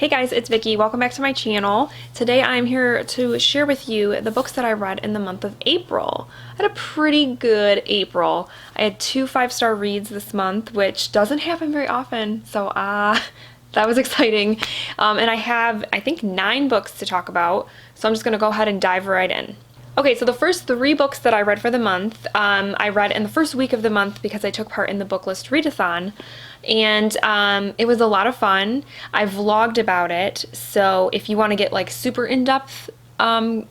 Hey guys, it's Vicky. Welcome back to my channel. Today I'm here to share with you the books that I read in the month of April. I had a pretty good April. I had 2 5-star reads this month, which doesn't happen very often, so that was exciting. And I have, I think, 9 books to talk about, so I'm just going to go ahead and dive right in. Okay, so the first 3 books that I read for the month, I read in the first week of the month because I took part in the book list readathon, and it was a lot of fun. I vlogged about it, so if you want to get like super in-depth kind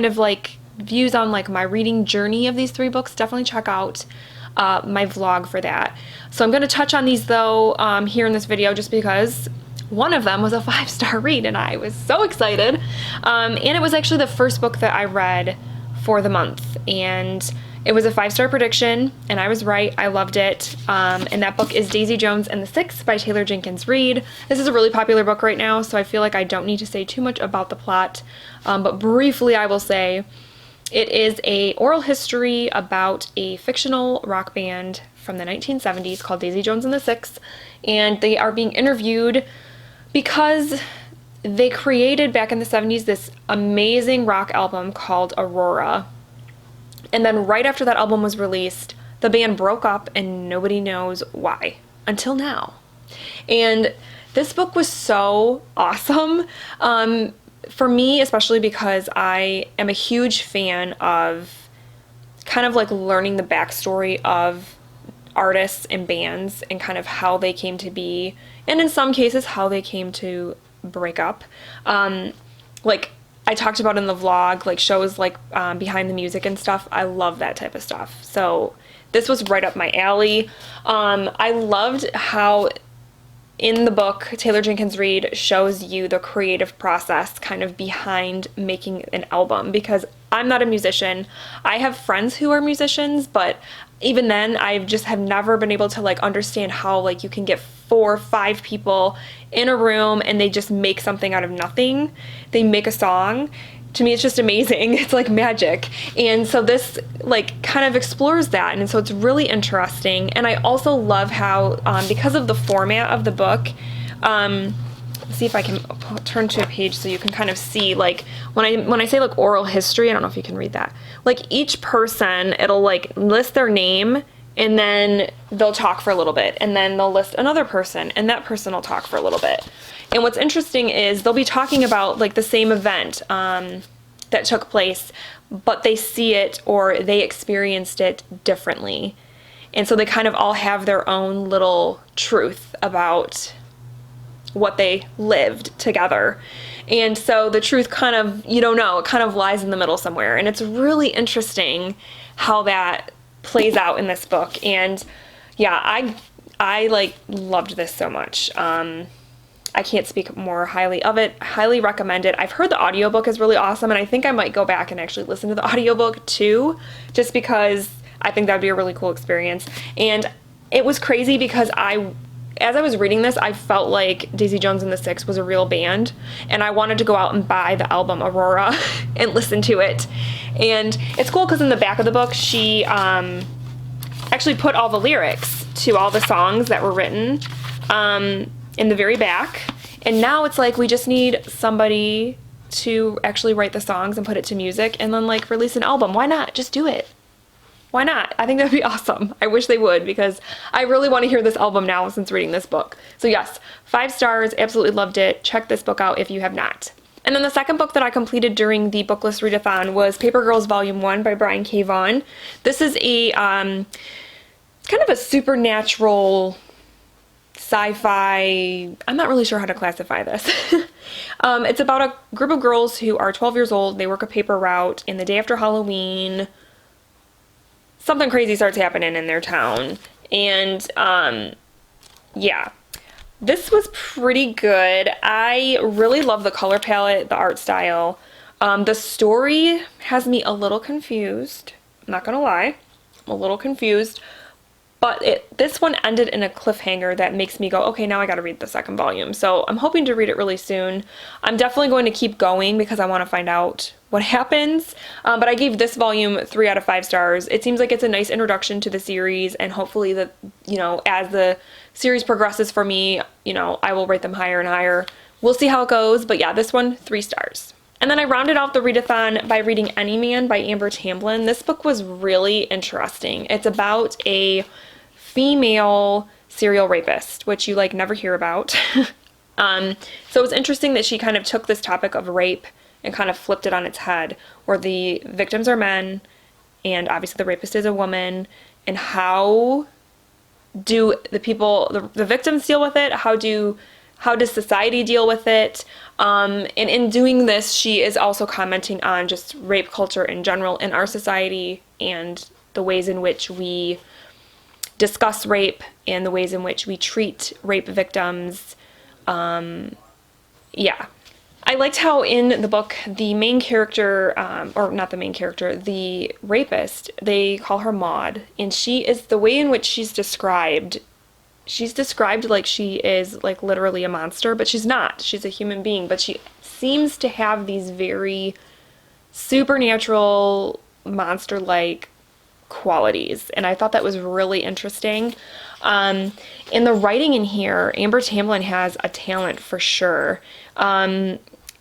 of like views on like my reading journey of these 3 books, definitely check out my vlog for that. So I'm going to touch on these though here in this video just because one of them was a 5-star read and I was so excited. And it was actually the first book that I read for the month, and it was a 5-star prediction and I was right. I loved it. And that book is Daisy Jones and the Six by Taylor Jenkins Reid. This is a really popular book right now, so I feel like I don't need to say too much about the plot, but briefly I will say it is a oral history about a fictional rock band from the 1970s called Daisy Jones and the Six, and they are being interviewed because they created back in the 70s this amazing rock album called Aurora. And then right after that album was released, the band broke up and nobody knows why until now. And this book was so awesome for me, especially because I am a huge fan of kind of like learning the backstory of artists and bands and kind of how they came to be, and in some cases how they came to break up. Like I talked about in the vlog, like shows like Behind the Music and stuff. I love that type of stuff. So this was right up my alley. I loved how in the book Taylor Jenkins Reid shows you the creative process kind of behind making an album, because I'm not a musician. I have friends who are musicians, but even then I just have never been able to like understand how like you can get 4 or 5 people in a room and they just make something out of nothing. They make a song. To me, it's just amazing. It's like magic. And so this like kind of explores that, and so it's really interesting. And I also love how because of the format of the book, let's see if I can turn to a page so you can kind of see, like when I say like oral history, I don't know if you can read that. Like each person, it'll like list their name, and then they'll talk for a little bit, and then they'll list another person, and that person will talk for a little bit. And what's interesting is they'll be talking about like the same event that took place, but they see it or they experienced it differently. And so they kind of all have their own little truth about what they lived together. And so the truth kind of, you don't know, it kind of lies in the middle somewhere. And it's really interesting how that plays out in this book. And yeah, I like loved this so much. I can't speak more highly of it. Highly recommend it. I've heard the audiobook is really awesome, and I think I might go back and actually listen to the audiobook too, just because I think that would be a really cool experience. And it was crazy because as I was reading this, I felt like Daisy Jones and the Six was a real band, and I wanted to go out and buy the album Aurora and listen to it. And it's cool because in the back of the book, she actually put all the lyrics to all the songs that were written in the very back. And now it's like we just need somebody to actually write the songs and put it to music and then like release an album. Why not? Just do it. Why not? I think that'd be awesome. I wish they would, because I really want to hear this album now since reading this book. So yes, 5 stars, absolutely loved it. Check this book out if you have not. And then the second book that I completed during the book list readathon was Paper Girls Volume 1 by Brian K. Vaughan. This is a kind of a supernatural sci-fi, I'm not really sure how to classify this. It's about a group of girls who are 12 years old. They work a paper route, and the day after Halloween, something crazy starts happening in their town. And yeah, this was pretty good. I really love the color palette, the art style. The story has me a little confused. I'm not gonna lie, I'm a little confused. But this one ended in a cliffhanger that makes me go, okay, now I gotta read the second volume. So I'm hoping to read it really soon. I'm definitely going to keep going because I want to find out what happens. But I gave this volume 3 out of 5 stars. It seems like it's a nice introduction to the series, and hopefully that, you know, as the series progresses for me, you know, I will rate them higher and higher we'll see how it goes. But yeah, this one, 3 stars. And then I rounded off the readathon by reading Any Man by Amber Tamblyn. This book was really interesting. It's about a female serial rapist, which you like never hear about. So it was interesting that she kind of took this topic of rape and kind of flipped it on its head, where the victims are men and obviously the rapist is a woman, and how do the victims deal with it? How does society deal with it? And in doing this, she is also commenting on just rape culture in general in our society and the ways in which we discuss rape and the ways in which we treat rape victims. Yeah. I liked how in the book, the main character, or not the main character, the rapist, they call her Maud, and the way in which she's described like she is like literally a monster, but she's not. She's a human being, but she seems to have these very supernatural, monster-like qualities, and I thought that was really interesting. In the writing in here, Amber Tamblyn has a talent for sure.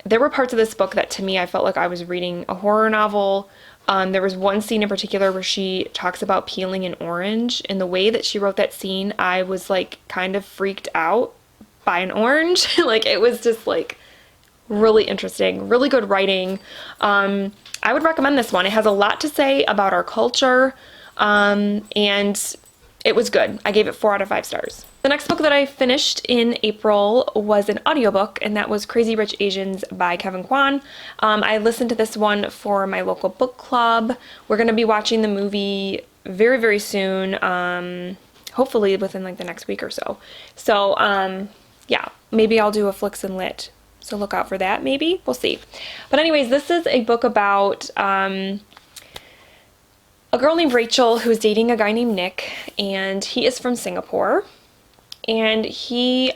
There were parts of this book that to me I felt like I was reading a horror novel. There was one scene in particular where she talks about peeling an orange, and the way that she wrote that scene, I was like kind of freaked out by an orange. Like it was just like really interesting, really good writing. I would recommend this one. It has a lot to say about our culture, and it was good. I gave it 4 out of 5 stars. The next book that I finished in April was an audiobook, and that was Crazy Rich Asians by Kevin Kwan. I listened to this one for my local book club. We're going to be watching the movie very, very soon, hopefully within like the next week or so. So, yeah, maybe I'll do a Flicks and Lit. So look out for that, maybe. We'll see. But anyways, this is a book about a girl named Rachel who's dating a guy named Nick, and he is from Singapore. And he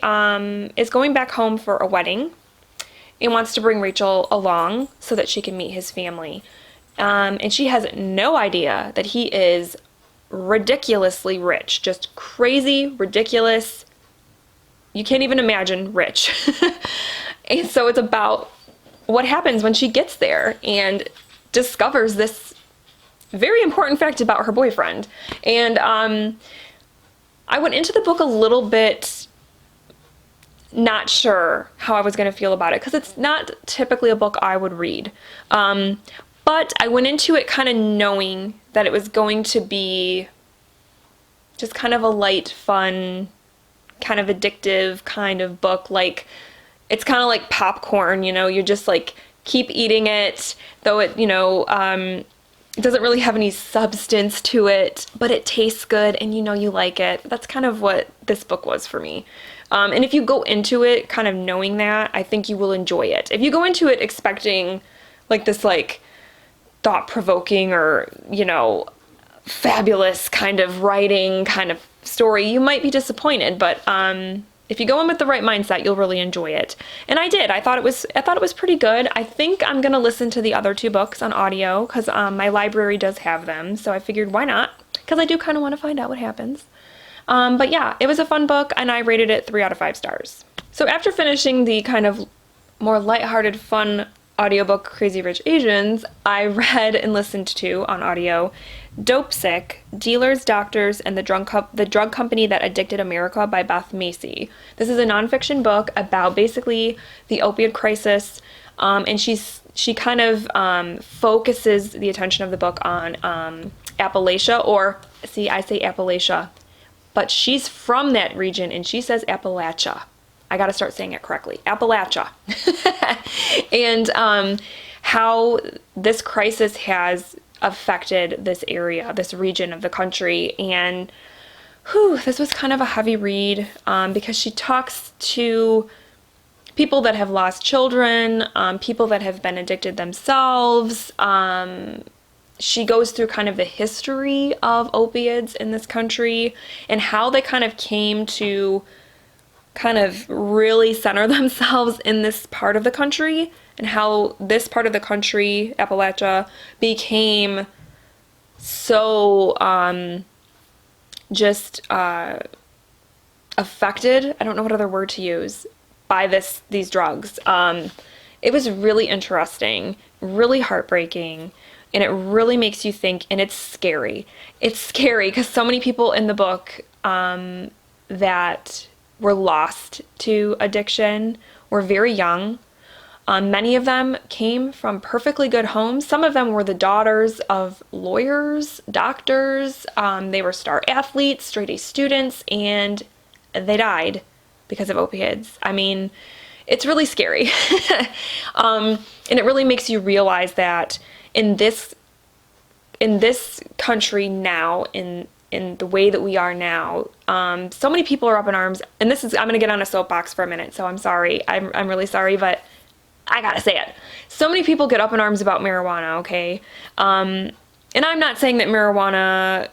is going back home for a wedding and wants to bring Rachel along so that she can meet his family. And she has no idea that he is ridiculously rich, just crazy, ridiculous. You can't even imagine rich. And so it's about what happens when she gets there and discovers this very important fact about her boyfriend. And I went into the book a little bit not sure how I was going to feel about it, because it's not typically a book I would read. But I went into it kind of knowing that it was going to be just kind of a light, fun, kind of addictive kind of book. Like, it's kind of like popcorn, you know, you just like keep eating it, though it, you know, it doesn't really have any substance to it, but it tastes good and you know you like it. That's kind of what this book was for me. And if you go into it kind of knowing that, I think you will enjoy it. If you go into it expecting like this like thought-provoking or, you know, fabulous kind of writing kind of story, you might be disappointed, but if you go in with the right mindset, you'll really enjoy it. And I did. I thought it was pretty good. I think I'm going to listen to the other 2 books on audio because my library does have them. So I figured why not? Because I do kind of want to find out what happens. But yeah, it was a fun book and I rated it 3 out of 5 stars. So after finishing the kind of more lighthearted, fun audiobook Crazy Rich Asians, I read and listened to on audio Dope Sick, Dealers, Doctors, and the Drug Company That Addicted America by Beth Macy. This is a nonfiction book about basically the opioid crisis, and she kind of focuses the attention of the book on Appalachia, or, see, I say Appalachia, but she's from that region, and she says Appalachia. I gotta start saying it correctly. Appalachia. And how this crisis has affected this area, this region of the country. And this was kind of a heavy read because she talks to people that have lost children, people that have been addicted themselves. She goes through kind of the history of opiates in this country and how they kind of came to kind of really center themselves in this part of the country, and how this part of the country, Appalachia, became so just affected. I don't know what other word to use, by these drugs. It was really interesting, really heartbreaking, and it really makes you think, and it's scary. It's scary because so many people in the book that were lost to addiction were very young. Many of them came from perfectly good homes. Some of them were the daughters of lawyers, doctors. They were star athletes, straight A students, and they died because of opiates. I mean, it's really scary. And it really makes you realize that in this country now, in the way that we are now, so many people are up in arms. And I'm going to get on a soapbox for a minute, so I'm sorry. I'm really sorry, but I gotta say it. So many people get up in arms about marijuana, okay? And I'm not saying that marijuana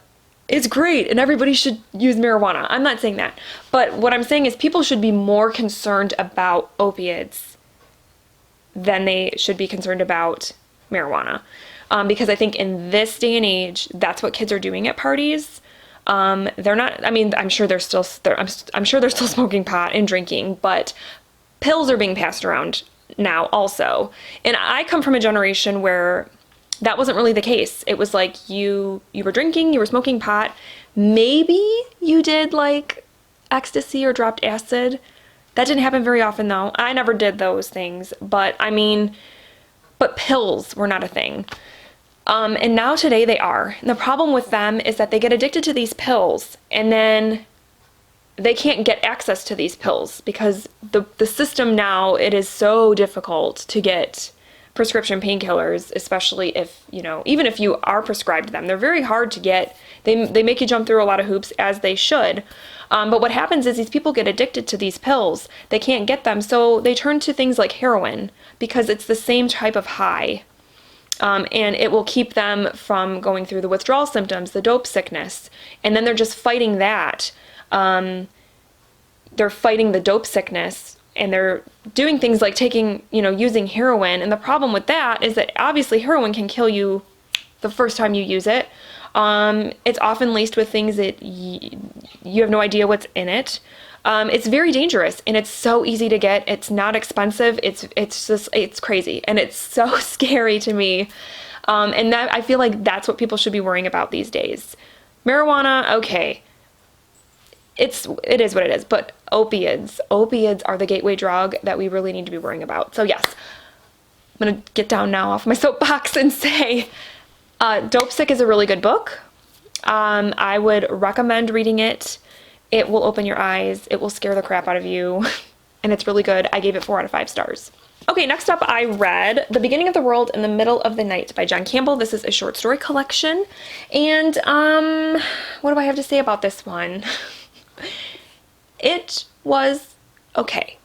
is great and everybody should use marijuana. I'm not saying that. But what I'm saying is people should be more concerned about opiates than they should be concerned about marijuana. Because I think in this day and age, that's what kids are doing at parties. They're not, I mean, I'm sure they're still smoking pot and drinking, but pills are being passed around now also. And I come from a generation where that wasn't really the case. It was like you were drinking, you were smoking pot, maybe you did like ecstasy or dropped acid. That didn't happen very often though. I never did those things, but I mean, but pills were not a thing. And now today they are. And the problem with them is that they get addicted to these pills and then they can't get access to these pills because the system now, it is so difficult to get prescription painkillers, especially if, even if you are prescribed them, they're very hard to get. They make you jump through a lot of hoops, as they should. But what happens is these people get addicted to these pills. They can't get them, so they turn to things like heroin because it's the same type of high. And it will keep them from going through the withdrawal symptoms, the dope sickness. And then they're just fighting that. They're fighting the dope sickness and they're doing things like using heroin. And the problem with that is that obviously heroin can kill you the first time you use it. It's often laced with things that you have no idea what's in it. It's very dangerous and it's so easy to get. It's not expensive. It's crazy and it's so scary to me. And that I feel like that's what people should be worrying about these days. Marijuana, okay. It is what it is, but opiates are the gateway drug that we really need to be worrying about. So yes, I'm gonna get down now off my soapbox and say, Dope Sick is a really good book. I would recommend reading it. It will open your eyes. It will scare the crap out of you. And it's really good. I gave it 4 out of 5 stars. Okay, next up I read The Beginning of the World in the Middle of the Night by John Campbell. This is a short story collection. And what do I have to say about this one? It was okay.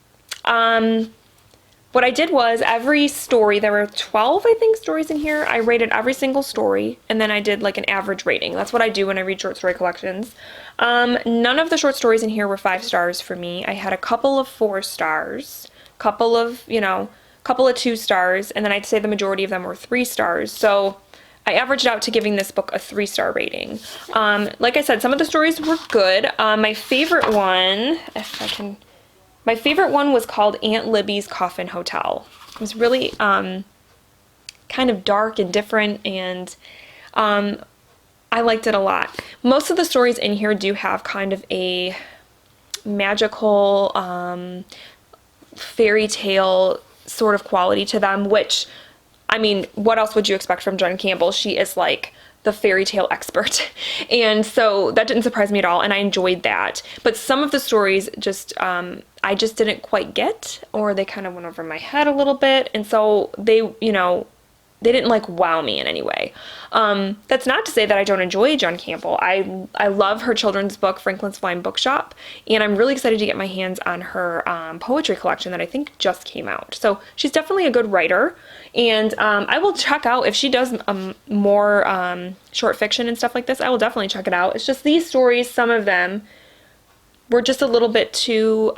What I did was every story, there were 12, I think, stories in here. I rated every single story, and then I did like an average rating. That's what I do when I read short story collections. None of the short stories in here were 5 stars for me. I had a couple of 4 stars, couple of 2 stars, and then I'd say the majority of them were 3 stars. So I averaged out to giving this book a 3-star rating. Like I said, some of the stories were good. My favorite one, my favorite one was called Aunt Libby's Coffin Hotel. It was really kind of dark and different, and I liked it a lot. Most of the stories in here do have kind of a magical fairy tale sort of quality to them, which, I mean, what else would you expect from Jen Campbell? She is like the fairy tale expert. And so that didn't surprise me at all, and I enjoyed that. But some of the stories just, I just didn't quite get, or they kind of went over my head a little bit, and so they didn't like wow me in any way. That's not to say that I don't enjoy Jen Campbell. I love her children's book, Franklin's Flying Bookshop, and I'm really excited to get my hands on her poetry collection that I think just came out. So she's definitely a good writer, and I will check out if she does more short fiction and stuff like this. I will definitely check it out. It's just these stories, some of them were just a little bit too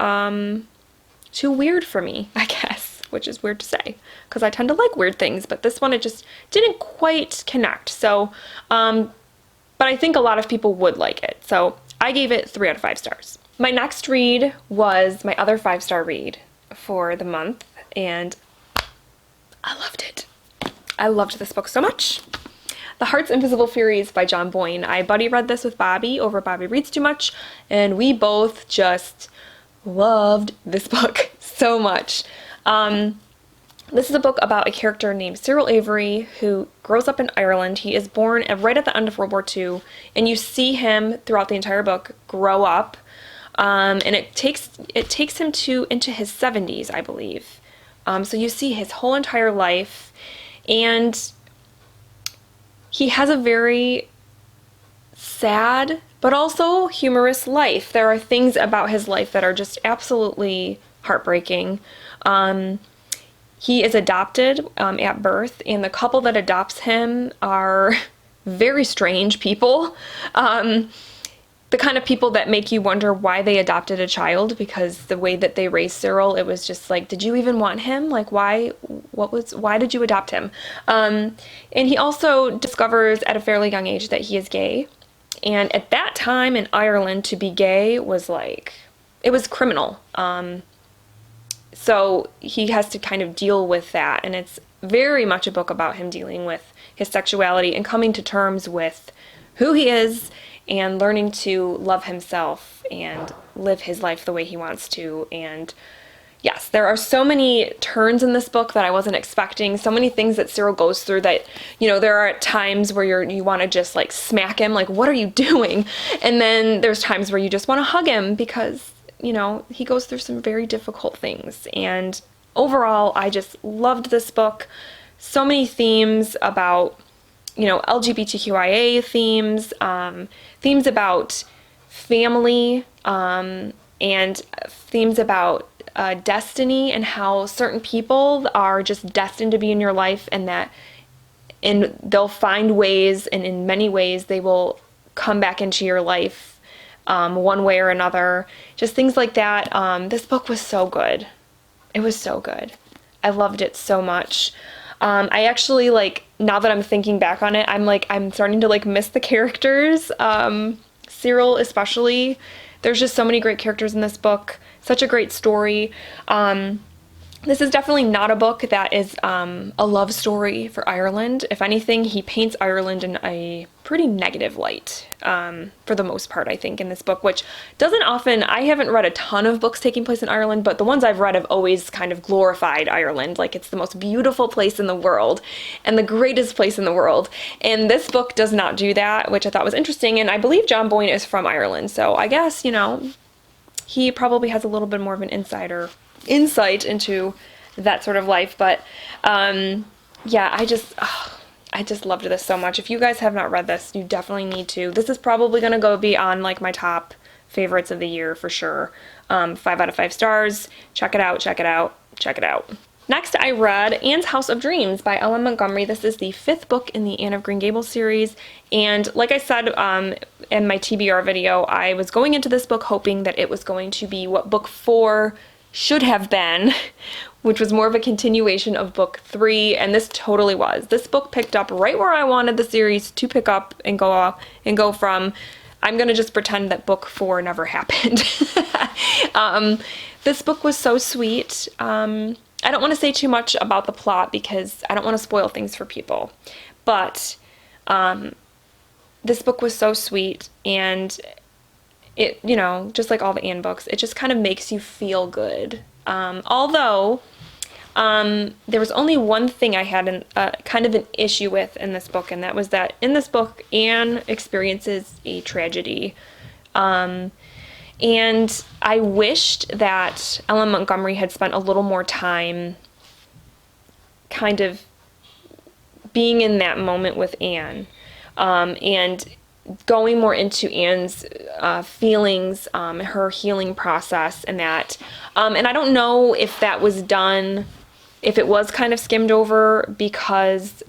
weird for me, I guess, which is weird to say because I tend to like weird things, but this one, it just didn't quite connect. So, but I think a lot of people would like it. So I gave it 3 out of 5 stars. My next read was my other 5-star read, for the month, and I loved it. I loved this book so much. The Heart's Invisible Furies by John Boyne. I buddy read this with Bobby over Bobby Reads Too Much, and we both just loved this book so much. This is a book about a character named Cyril Avery who grows up in Ireland. He is born right at the end of World War II, and you see him throughout the entire book grow up, and it takes him into his 70s, I believe. So you see his whole entire life, and he has a very sad but also humorous life. There are things about his life that are just absolutely heartbreaking. He is adopted at birth, and the couple that adopts him are very strange people. The kind of people that make you wonder why they adopted a child, because the way that they raised Cyril, it was just like, did you even want him? Like, why did you adopt him? And he also discovers at a fairly young age that he is gay. And at that time in Ireland, to be gay was like, it was criminal. So he has to kind of deal with that. And it's very much a book about him dealing with his sexuality and coming to terms with who he is and learning to love himself and live his life the way he wants to. And yes, there are so many turns in this book that I wasn't expecting. So many things that Cyril goes through that, you know, there are times where you want to just like smack him, like, what are you doing? And then there's times where you just want to hug him because, you know, he goes through some very difficult things. And overall, I just loved this book. So many themes about, you know, LGBTQIA themes, themes about family, and themes about destiny and how certain people are just destined to be in your life, and they'll find ways, and in many ways they will come back into your life one way or another. Just things like that. This book was so good. It was so good. I loved it so much. I actually, like, now that I'm thinking back on it, I'm starting to like miss the characters. Cyril especially. There's just so many great characters in this book. Such a great story. This is definitely not a book that is a love story for Ireland. If anything, he paints Ireland in a pretty negative light, for the most part, I think, in this book, which doesn't often, I haven't read a ton of books taking place in Ireland, but the ones I've read have always kind of glorified Ireland, like it's the most beautiful place in the world and the greatest place in the world. And this book does not do that, which I thought was interesting, and I believe John Boyne is from Ireland, so I guess, you know, he probably has a little bit more of an insight into that sort of life. But yeah, I just loved this so much. If you guys have not read this, you definitely need to. This is probably gonna be on like my top favorites of the year for sure. 5 out of 5 stars. Check it out, check it out, check it out. Next, I read Anne's House of Dreams by Ellen Montgomery. This is the 5th book in the Anne of Green Gables series, and like I said in my TBR video, I was going into this book hoping that it was going to be what book 4 should have been, which was more of a continuation of book 3, and this totally was. This book picked up right where I wanted the series to pick up and go from. I'm gonna just pretend that book 4 never happened. This book was so sweet. I don't want to say too much about the plot because I don't want to spoil things for people, but this book was so sweet, and it, you know, just like all the Anne books, it just kind of makes you feel good. Although there was only one thing I had kind of an issue with in this book, and that was that in this book, Anne experiences a tragedy. And I wished that Ellen Montgomery had spent a little more time kind of being in that moment with Anne, and going more into Anne's feelings, her healing process, and that. And I don't know if that was done, if it was kind of skimmed over because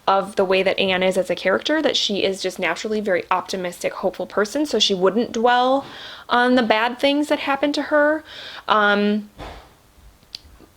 of the way that Anne is as a character, that she is just naturally a very optimistic, hopeful person, so she wouldn't dwell on the bad things that happened to her.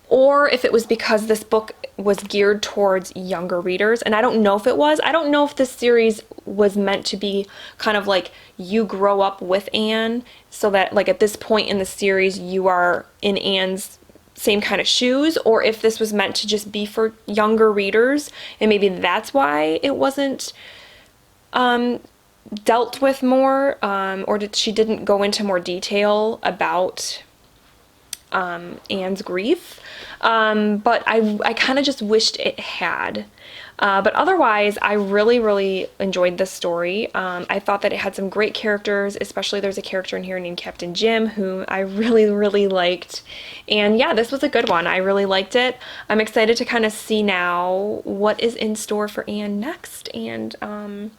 Or if it was because this book was geared towards younger readers, and I don't know if it was. I don't know if this series was meant to be kind of like you grow up with Anne, so that like at this point in the series you are in Anne's same kind of shoes, or if this was meant to just be for younger readers, and maybe that's why it wasn't dealt with more, or she didn't go into more detail about Anne's grief. But I kind of just wished it had. But otherwise, I really, really enjoyed this story. I thought that it had some great characters, especially there's a character in here named Captain Jim, who I really, really liked. And yeah, this was a good one. I really liked it. I'm excited to kind of see now what is in store for Anne next. And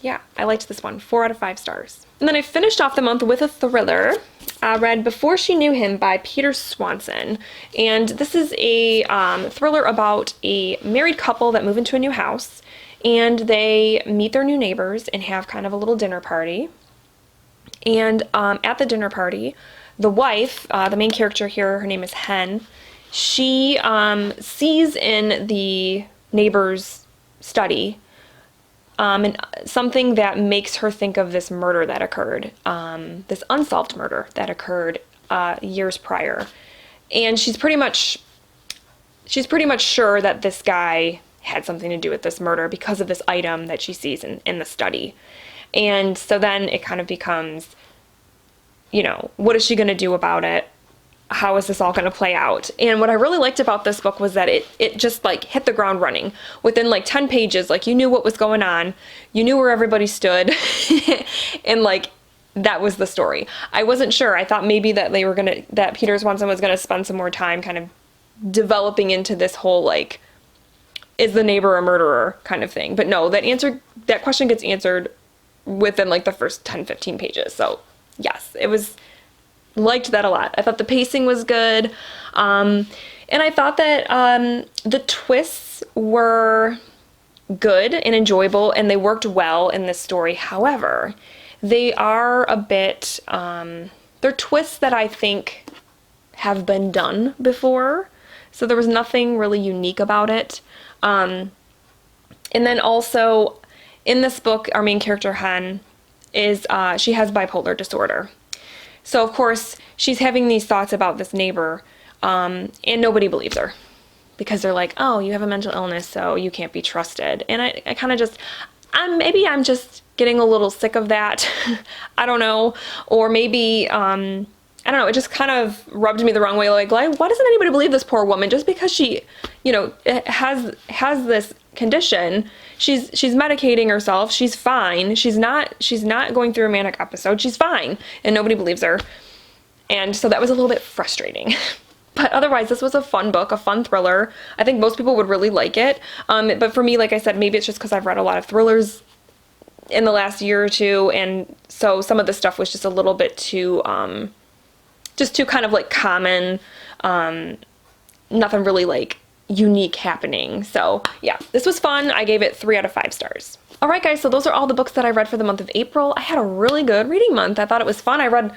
yeah, I liked this one. 4 out of 5 stars. And then I finished off the month with a thriller. I read Before She Knew Him by Peter Swanson. And this is a thriller about a married couple that move into a new house. And they meet their new neighbors and have kind of a little dinner party. And at the dinner party, the wife, the main character here, her name is Hen, she sees in the neighbor's study and something that makes her think of this murder that occurred, this unsolved murder that occurred years prior. And she's pretty much sure that this guy had something to do with this murder because of this item that she sees in the study. And so then it kind of becomes, you know, what is she going to do about it? How is this all going to play out? And what I really liked about this book was that it just like hit the ground running. Within like 10 pages, like you knew what was going on, you knew where everybody stood, and like that was the story. I wasn't sure. I thought maybe that that Peter Swanson was gonna spend some more time kind of developing into this whole like, is the neighbor a murderer kind of thing. But no, that question gets answered within like the first 10-15 pages. So yes, liked that a lot. I thought the pacing was good. And I thought that the twists were good and enjoyable, and they worked well in this story. However, they are a bit, they're twists that I think have been done before. So there was nothing really unique about it. And then also in this book, our main character, Hen, she has bipolar disorder. So, of course, she's having these thoughts about this neighbor, and nobody believes her because they're like, oh, you have a mental illness, so you can't be trusted. And I kind of just, maybe I'm just getting a little sick of that. I don't know. Or maybe, I don't know, it just kind of rubbed me the wrong way. Like, why doesn't anybody believe this poor woman just because she, you know, has this condition? She's medicating herself. She's fine. She's not going through a manic episode. She's fine, and nobody believes her. And so that was a little bit frustrating. But otherwise, this was a fun book, a fun thriller. I think most people would really like it. But for me, like I said, maybe it's just because I've read a lot of thrillers in the last year or two, and so some of the stuff was just a little bit too, just too kind of like common. Nothing really like unique happening. So yeah, this was fun. I gave it 3 out of 5 stars. All right, guys, so those are all the books that I read for the month of April. I had a really good reading month. I thought it was fun. I read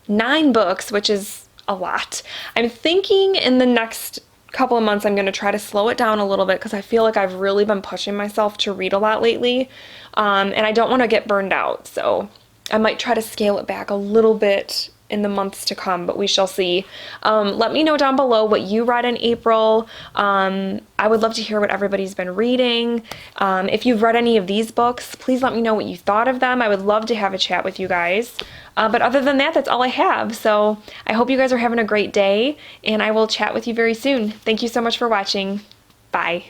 9 books, which is a lot. I'm thinking in the next couple of months I'm going to try to slow it down a little bit because I feel like I've really been pushing myself to read a lot lately, and I don't want to get burned out. So I might try to scale it back a little bit in the months to come, but we shall see. Let me know down below what you read in April. I would love to hear what everybody's been reading. If you've read any of these books, please let me know what you thought of them. I would love to have a chat with you guys. But other than that, that's all I have. So I hope you guys are having a great day, and I will chat with you very soon. Thank you so much for watching. Bye.